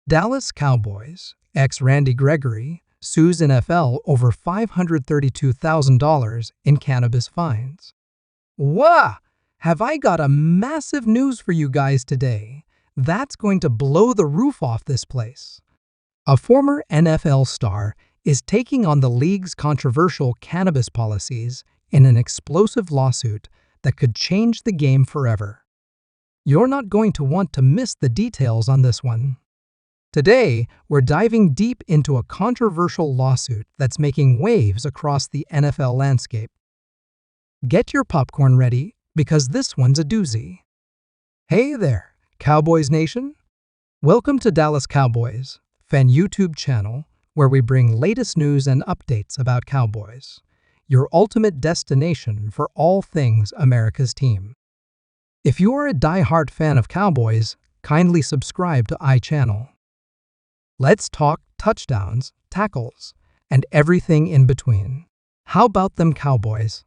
Dallas Cowboys ex-Randy Gregory sues NFL over $532,000 in cannabis fines. Wah! Have I got a massive news for you guys today. That's going to blow the roof off this place. A former NFL star is taking on the league's controversial cannabis policies in an explosive lawsuit that could change the game forever. You're not going to want to miss the details on this one. Today, we're diving deep into a controversial lawsuit that's making waves across the NFL landscape. Get your popcorn ready, because this one's a doozy. Hey there, Cowboys Nation! Welcome to Dallas Cowboys, fan YouTube channel, where we bring latest news and updates about Cowboys, your ultimate destination for all things America's team. If you're a die-hard fan of Cowboys, kindly subscribe to iChannel. Let's talk touchdowns, tackles, and everything in between. How about them Cowboys?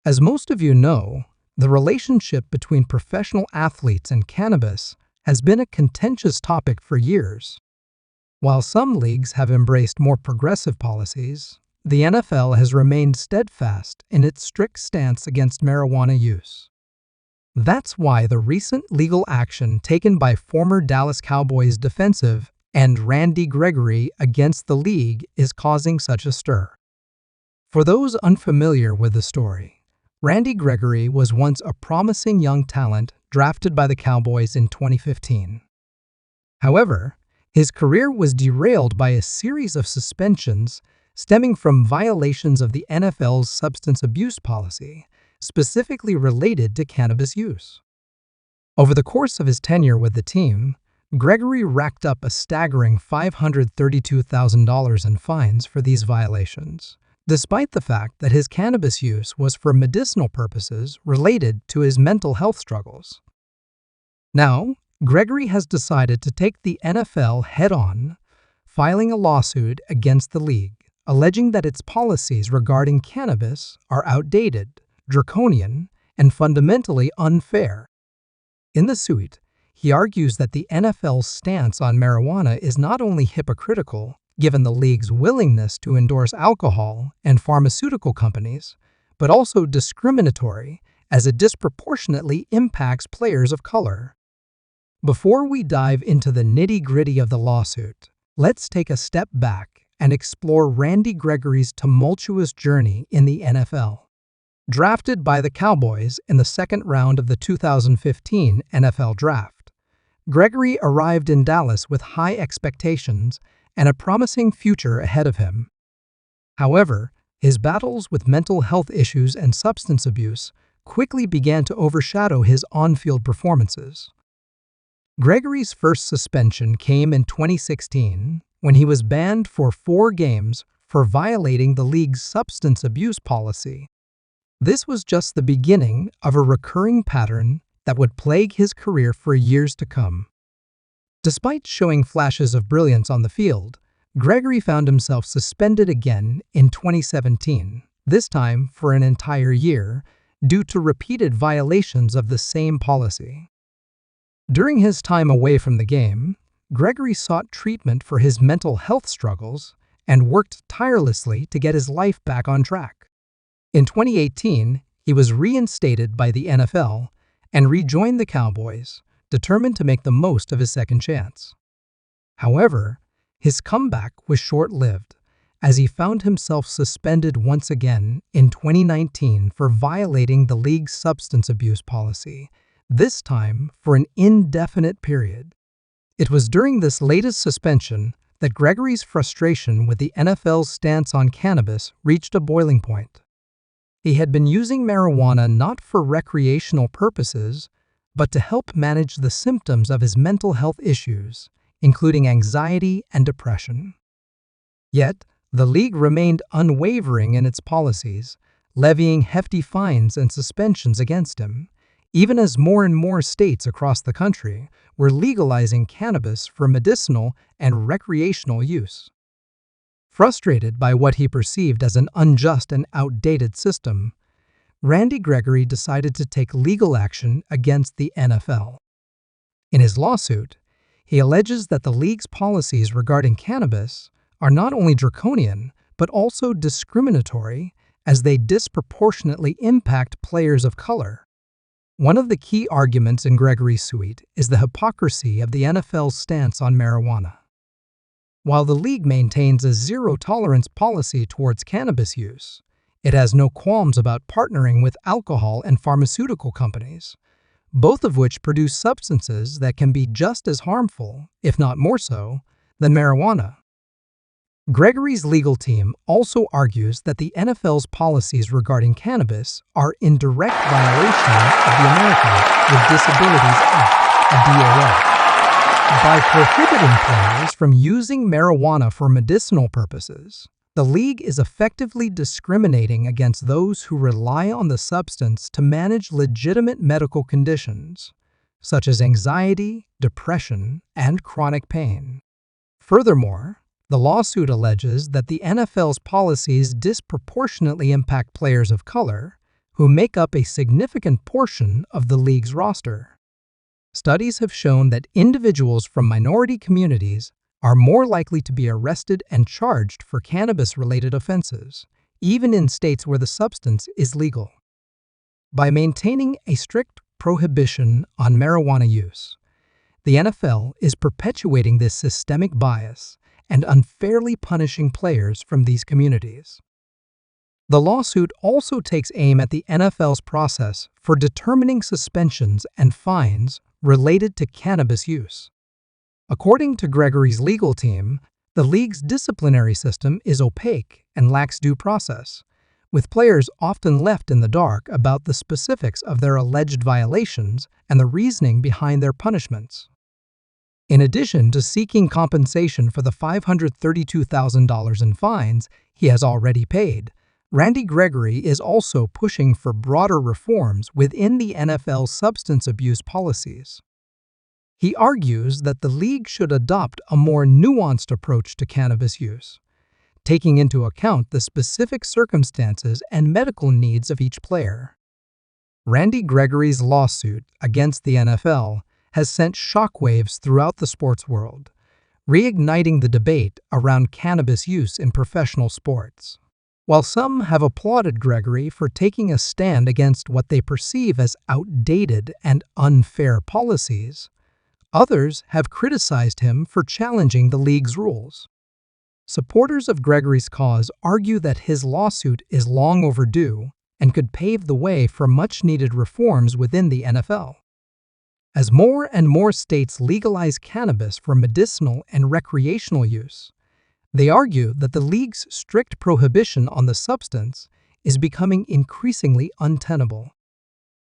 As most of you know, the relationship between professional athletes and cannabis has been a contentious topic for years. While some leagues have embraced more progressive policies, the NFL has remained steadfast in its strict stance against marijuana use. That's why the recent legal action taken by former Dallas Cowboys defensive end Randy Gregory against the league is causing such a stir. For those unfamiliar with the story, Randy Gregory was once a promising young talent drafted by the Cowboys in 2015. However, his career was derailed by a series of suspensions stemming from violations of the NFL's substance abuse policy, specifically related to cannabis use. Over the course of his tenure with the team, Gregory racked up a staggering $532,000 in fines for these violations, despite the fact that his cannabis use was for medicinal purposes related to his mental health struggles. Now, Gregory has decided to take the NFL head-on, filing a lawsuit against the league, alleging that its policies regarding cannabis are outdated, draconian, and fundamentally unfair. In the suit, he argues that the NFL's stance on marijuana is not only hypocritical, given the league's willingness to endorse alcohol and pharmaceutical companies, but also discriminatory, as it disproportionately impacts players of color. Before we dive into the nitty-gritty of the lawsuit, let's take a step back and explore Randy Gregory's tumultuous journey in the NFL. Drafted by the Cowboys in the second round of the 2015 NFL Draft, Gregory arrived in Dallas with high expectations and a promising future ahead of him. However, his battles with mental health issues and substance abuse quickly began to overshadow his on-field performances. Gregory's first suspension came in 2016 when he was banned for 4 games for violating the league's substance abuse policy. This was just the beginning of a recurring pattern that would plague his career for years to come. Despite showing flashes of brilliance on the field, Gregory found himself suspended again in 2017, this time for an entire year, due to repeated violations of the same policy. During his time away from the game, Gregory sought treatment for his mental health struggles and worked tirelessly to get his life back on track. In 2018, he was reinstated by the NFL and rejoined the Cowboys, determined to make the most of his second chance. However, his comeback was short-lived, as he found himself suspended once again in 2019 for violating the league's substance abuse policy, this time for an indefinite period. It was during this latest suspension that Gregory's frustration with the NFL's stance on cannabis reached a boiling point. He had been using marijuana not for recreational purposes, but to help manage the symptoms of his mental health issues, including anxiety and depression. Yet, the league remained unwavering in its policies, levying hefty fines and suspensions against him, even as more and more states across the country were legalizing cannabis for medicinal and recreational use. Frustrated by what he perceived as an unjust and outdated system, Randy Gregory decided to take legal action against the NFL. In his lawsuit, He alleges that the league's policies regarding cannabis are not only draconian, but also discriminatory, as they disproportionately impact players of color. One of the key arguments in Gregory's suit is the hypocrisy of the NFL's stance on marijuana. While the league maintains a zero-tolerance policy towards cannabis use, it has no qualms about partnering with alcohol and pharmaceutical companies, both of which produce substances that can be just as harmful, if not more so, than marijuana. Gregory's legal team also argues that the NFL's policies regarding cannabis are in direct violation of the Americans with Disabilities Act, DOA. By prohibiting players from using marijuana for medicinal purposes, the league is effectively discriminating against those who rely on the substance to manage legitimate medical conditions, such as anxiety, depression, and chronic pain. Furthermore, the lawsuit alleges that the NFL's policies disproportionately impact players of color, who make up a significant portion of the league's roster. Studies have shown that individuals from minority communities are more likely to be arrested and charged for cannabis-related offenses, even in states where the substance is legal. By maintaining a strict prohibition on marijuana use, the NFL is perpetuating this systemic bias and unfairly punishing players from these communities. The lawsuit also takes aim at the NFL's process for determining suspensions and fines related to cannabis use. According to Gregory's legal team, the league's disciplinary system is opaque and lacks due process, with players often left in the dark about the specifics of their alleged violations and the reasoning behind their punishments. In addition to seeking compensation for the $532,000 in fines he has already paid, Randy Gregory is also pushing for broader reforms within the NFL's substance abuse policies. He argues that the league should adopt a more nuanced approach to cannabis use, taking into account the specific circumstances and medical needs of each player. Randy Gregory's lawsuit against the NFL has sent shockwaves throughout the sports world, reigniting the debate around cannabis use in professional sports. While some have applauded Gregory for taking a stand against what they perceive as outdated and unfair policies, others have criticized him for challenging the league's rules. Supporters of Gregory's cause argue that his lawsuit is long overdue and could pave the way for much-needed reforms within the NFL. As more and more states legalize cannabis for medicinal and recreational use, they argue that the league's strict prohibition on the substance is becoming increasingly untenable.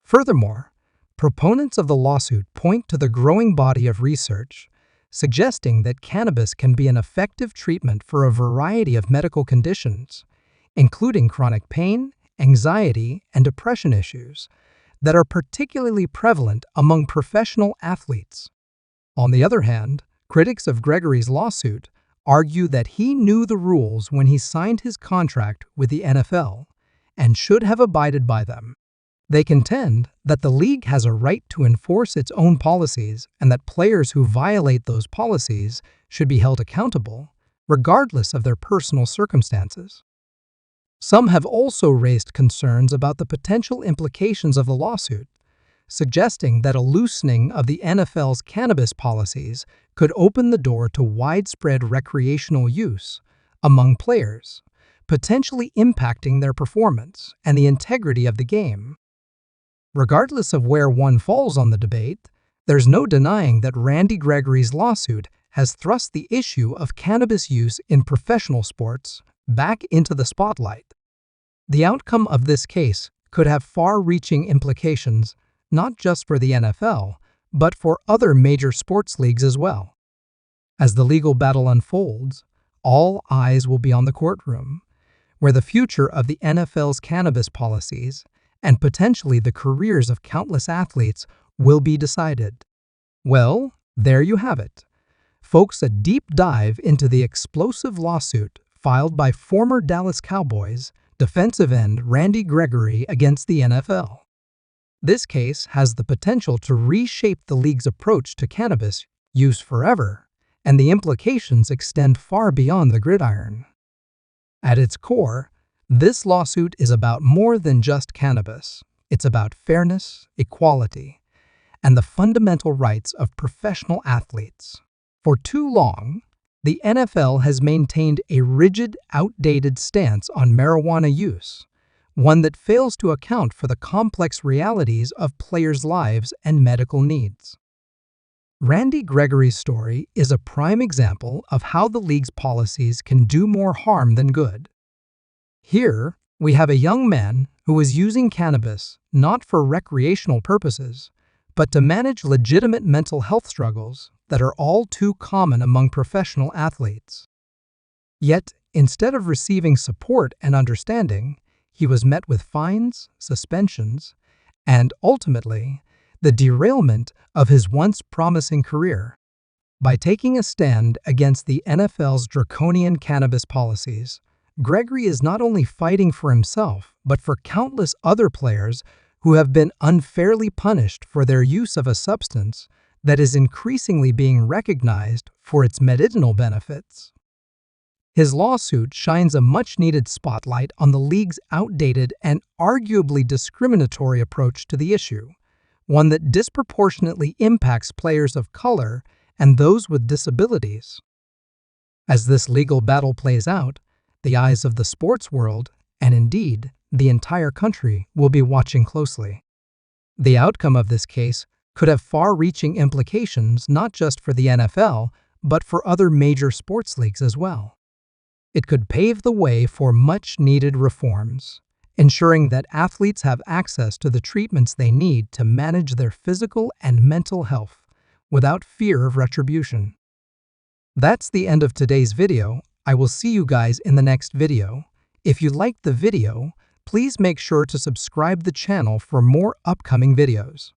Furthermore, proponents of the lawsuit point to the growing body of research suggesting that cannabis can be an effective treatment for a variety of medical conditions, including chronic pain, anxiety, and depression issues that are particularly prevalent among professional athletes. On the other hand, critics of Gregory's lawsuit argue that he knew the rules when he signed his contract with the NFL and should have abided by them. They contend that the league has a right to enforce its own policies and that players who violate those policies should be held accountable, regardless of their personal circumstances. Some have also raised concerns about the potential implications of the lawsuit, suggesting that a loosening of the NFL's cannabis policies could open the door to widespread recreational use among players, potentially impacting their performance and the integrity of the game. Regardless of where one falls on the debate, there's no denying that Randy Gregory's lawsuit has thrust the issue of cannabis use in professional sports back into the spotlight. The outcome of this case could have far-reaching implications not just for the NFL, but for other major sports leagues as well. As the legal battle unfolds, all eyes will be on the courtroom, where the future of the NFL's cannabis policies and potentially the careers of countless athletes will be decided. Well, there you have it. Folks, a deep dive into the explosive lawsuit filed by former Dallas Cowboys defensive end Randy Gregory against the NFL. This case has the potential to reshape the league's approach to cannabis use forever, and the implications extend far beyond the gridiron. At its core, this lawsuit is about more than just cannabis. It's about fairness, equality, and the fundamental rights of professional athletes. For too long, the NFL has maintained a rigid, outdated stance on marijuana use, one that fails to account for the complex realities of players' lives and medical needs. Randy Gregory's story is a prime example of how the league's policies can do more harm than good. Here, we have a young man who is using cannabis not for recreational purposes, but to manage legitimate mental health struggles that are all too common among professional athletes. Yet, instead of receiving support and understanding, he was met with fines, suspensions, and ultimately, the derailment of his once promising career. By taking a stand against the NFL's draconian cannabis policies, Gregory is not only fighting for himself, but for countless other players who have been unfairly punished for their use of a substance that is increasingly being recognized for its medicinal benefits. His lawsuit shines a much-needed spotlight on the league's outdated and arguably discriminatory approach to the issue, one that disproportionately impacts players of color and those with disabilities. As this legal battle plays out, the eyes of the sports world, and indeed the entire country, will be watching closely. The outcome of this case could have far-reaching implications not just for the NFL, but for other major sports leagues as well. It could pave the way for much-needed reforms, ensuring that athletes have access to the treatments they need to manage their physical and mental health without fear of retribution. That's the end of today's video. I will see you guys in the next video. If you liked the video, please make sure to subscribe the channel for more upcoming videos.